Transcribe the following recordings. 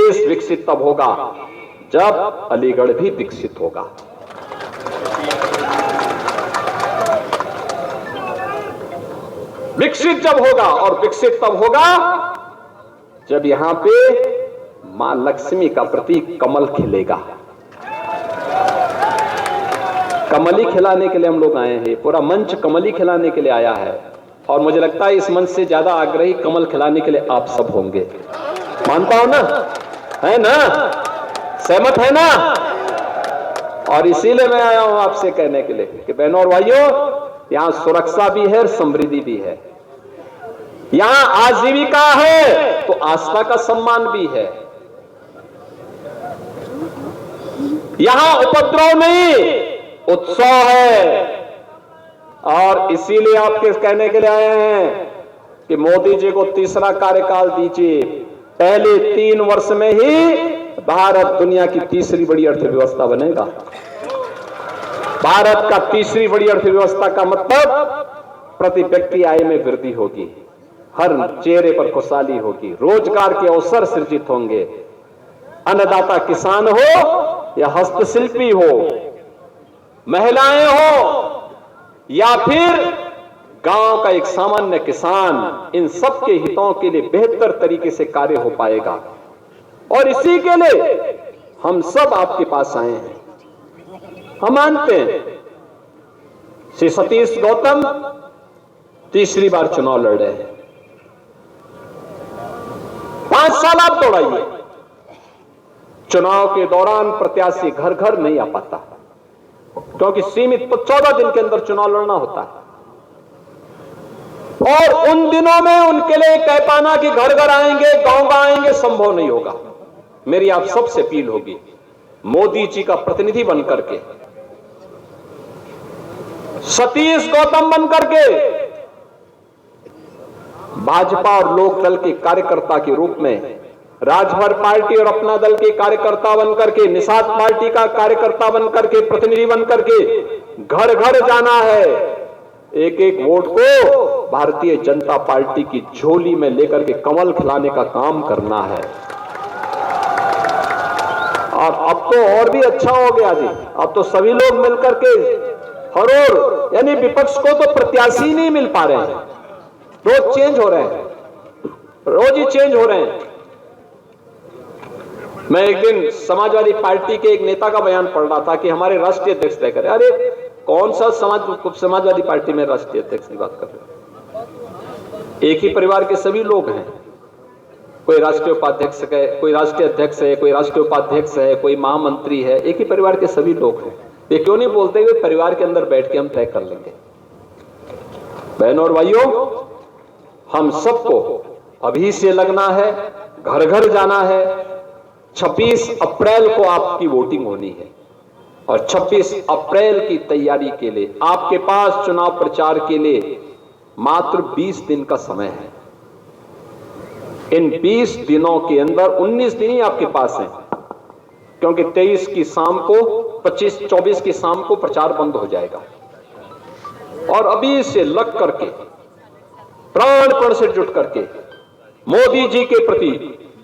देश विकसित तब होगा जब अलीगढ़ भी विकसित होगा। विकसित जब होगा और विकसित तब होगा जब यहां पे मां लक्ष्मी का प्रतीक कमल खिलेगा। कमली खिलाने के लिए हम लोग आए हैं, पूरा मंच कमली खिलाने के लिए आया है और मुझे लगता है इस मंच से ज्यादा आग्रही कमल खिलाने के लिए आप सब होंगे। मानता हो ना? है ना? सहमत है ना? और इसीलिए मैं आया हूं आपसे कहने के लिए कि बहनों और भाइयों, यहां सुरक्षा भी है और समृद्धि भी है, यहां आजीविका है तो आस्था का सम्मान भी है, यहां उपद्रव नहीं उत्सव है। और इसीलिए आपके कहने के लिए आए हैं कि मोदी जी को तीसरा कार्यकाल दीजिए। पहले 3 वर्ष में ही भारत दुनिया की तीसरी बड़ी अर्थव्यवस्था बनेगा। भारत का तीसरी बड़ी अर्थव्यवस्था का मतलब प्रति व्यक्ति आय में वृद्धि होगी, हर चेहरे पर खुशहाली होगी, रोजगार के अवसर सृजित होंगे। अन्नदाता किसान हो या हस्तशिल्पी हो, महिलाएं हो या फिर गांव का एक सामान्य किसान, इन सब के हितों के लिए बेहतर तरीके से कार्य हो पाएगा। और इसी के लिए हम सब आपके पास आए हैं। हम मानते हैं श्री सतीश गौतम तीसरी बार चुनाव लड़ रहे हैं। 5 साल आप दौड़ाइए, चुनाव के दौरान प्रत्याशी घर घर नहीं आ पाता क्योंकि सीमित 14 दिन के अंदर चुनाव लड़ना होता है और उन दिनों में उनके लिए कह पाना कि घर घर आएंगे, गांव गांव आएंगे, संभव नहीं होगा। मेरी आप सबसे अपील होगी, मोदी जी का प्रतिनिधि बनकर के, सतीश गौतम बनकर के, भाजपा और लोक दल के कार्यकर्ता के रूप में, राजभर पार्टी और अपना दल के कार्यकर्ता बनकर के, निषाद पार्टी का कार्यकर्ता बनकर के, प्रतिनिधि बनकर के घर घर जाना है। एक एक वोट को भारतीय जनता पार्टी की झोली में लेकर के कमल खिलाने का काम करना है। और अब तो और भी अच्छा हो गया जी, अब तो सभी लोग मिलकर के हर ओर, यानी विपक्ष को तो प्रत्याशी नहीं मिल पा रहे हैं, रोज चेंज हो रहे हैं, रोज ही चेंज हो रहे हैं। मैं एक दिन समाजवादी पार्टी के एक नेता का बयान पढ़ रहा था कि हमारे राष्ट्रीय अध्यक्ष तय करें। अरे कौन सा समाजवादी पार्टी में राष्ट्रीय अध्यक्ष की बात कर रहे हैं? एक ही परिवार के सभी लोग हैं, कोई राष्ट्रीय उपाध्यक्ष है, कोई राष्ट्रीय अध्यक्ष है, कोई राष्ट्रीय उपाध्यक्ष है, कोई महामंत्री है, एक ही परिवार के सभी लोग हैं। ये क्यों नहीं बोलते कि परिवार के अंदर बैठ के हम तय कर लेंगे? बहनों और भाइयों, हम सबको अभी से लगना है, घर घर जाना है। 26 अप्रैल को आपकी वोटिंग होनी है और 26 अप्रैल की तैयारी के लिए आपके पास चुनाव प्रचार के लिए मात्र 20 दिन का समय है। इन 20 दिनों के अंदर 19 दिन ही आपके पास हैं क्योंकि 23 की शाम को, 24 की शाम को प्रचार बंद हो जाएगा। और अभी से लग करके, प्राणपण से जुट करके मोदी जी के प्रति,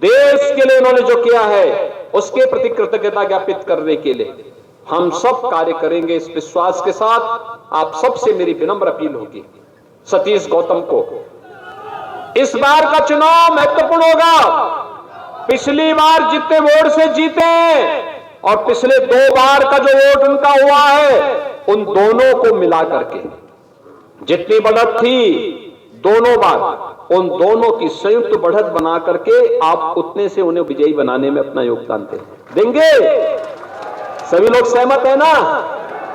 देश के लिए उन्होंने जो किया है उसके प्रति कृतज्ञता ज्ञापित करने के लिए हम सब कार्य करेंगे। इस विश्वास के साथ आप सबसे मेरी विनम्र अपील होगी, सतीश गौतम को इस बार का चुनाव महत्वपूर्ण होगा। पिछली बार जितने वोट से जीते और पिछले 2 बार का जो वोट उनका हुआ है, उन दोनों को मिला करके जितनी बढ़त थी दोनों बार, उन दोनों की संयुक्त बढ़त बना करके आप उतने से उन्हें विजयी बनाने में अपना योगदान देंगे। सभी लोग सहमत है ना?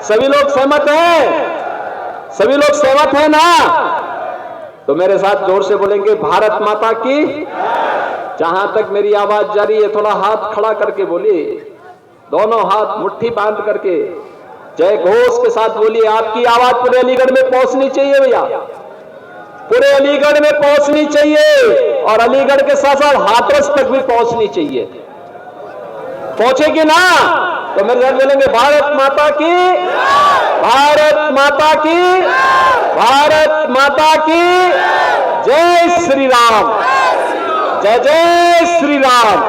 सभी लोग सहमत हैं? सभी लोग सहमत हैं ना? तो मेरे साथ जोर से बोलेंगे, भारत माता की। जहां तक मेरी आवाज जारी है, थोड़ा हाथ खड़ा करके बोलिए, दोनों हाथ मुट्ठी बांध करके जय घोष के साथ बोलिए। आपकी आवाज पूरे अलीगढ़ में पहुंचनी चाहिए भैया, पूरे अलीगढ़ में पहुंचनी चाहिए और अलीगढ़ के साथ साथ हाथरस तक भी पहुंचनी चाहिए। पहुंचेगी ना? तो मेरे साथ बोलेंगे, भारत माता की, भारत माता की, भारत माता की जय श्री राम, जय जय श्री राम।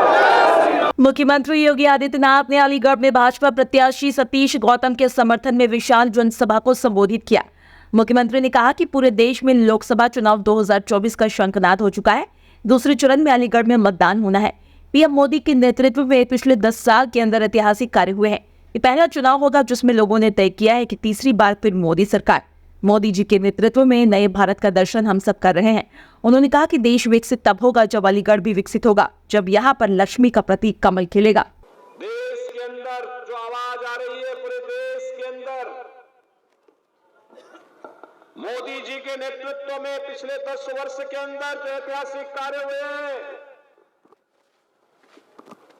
मुख्यमंत्री योगी आदित्यनाथ ने अलीगढ़ में भाजपा प्रत्याशी सतीश गौतम के समर्थन में विशाल जनसभा को संबोधित किया। मुख्यमंत्री ने कहा कि पूरे देश में लोकसभा चुनाव 2024 का शंखनाद हो चुका है। दूसरे चरण में अलीगढ़ में मतदान होना है। पीएम मोदी के नेतृत्व में पिछले 10 साल के अंदर ऐतिहासिक कार्य हुए हैं। ये पहला चुनाव होगा जिसमें लोगों ने तय किया है कि तीसरी बार फिर मोदी सरकार। मोदी जी के नेतृत्व में नए भारत का दर्शन हम सब कर रहे हैं। उन्होंने कहा कि देश विकसित तब होगा जब अलीगढ़ भी विकसित होगा, जब यहाँ पर लक्ष्मी का प्रतीक कमल खिलेगा। देश के अंदर जो आवाज आ रही है, पूरे देश के अंदर मोदी जी के नेतृत्व में पिछले 10 वर्ष के अंदर जो ऐतिहासिक कार्य हुए हैं,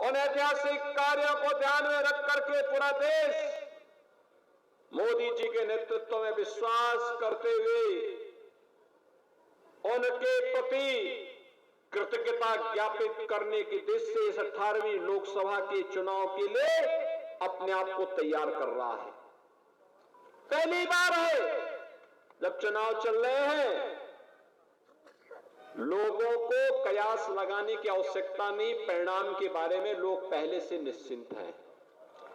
उन ऐतिहासिक कार्यों को ध्यान में रख करके पूरा देश मोदी जी के नेतृत्व में विश्वास करते हुए उनके प्रति कृतज्ञता ज्ञापित करने की दृष्टि से इस 18वीं लोकसभा के चुनाव के लिए अपने आप को तैयार कर रहा है। पहली बार है जब चुनाव चल रहे हैं, लोगों को कयास लगाने की आवश्यकता नहीं, परिणाम के बारे में लोग पहले से निश्चिंत हैं।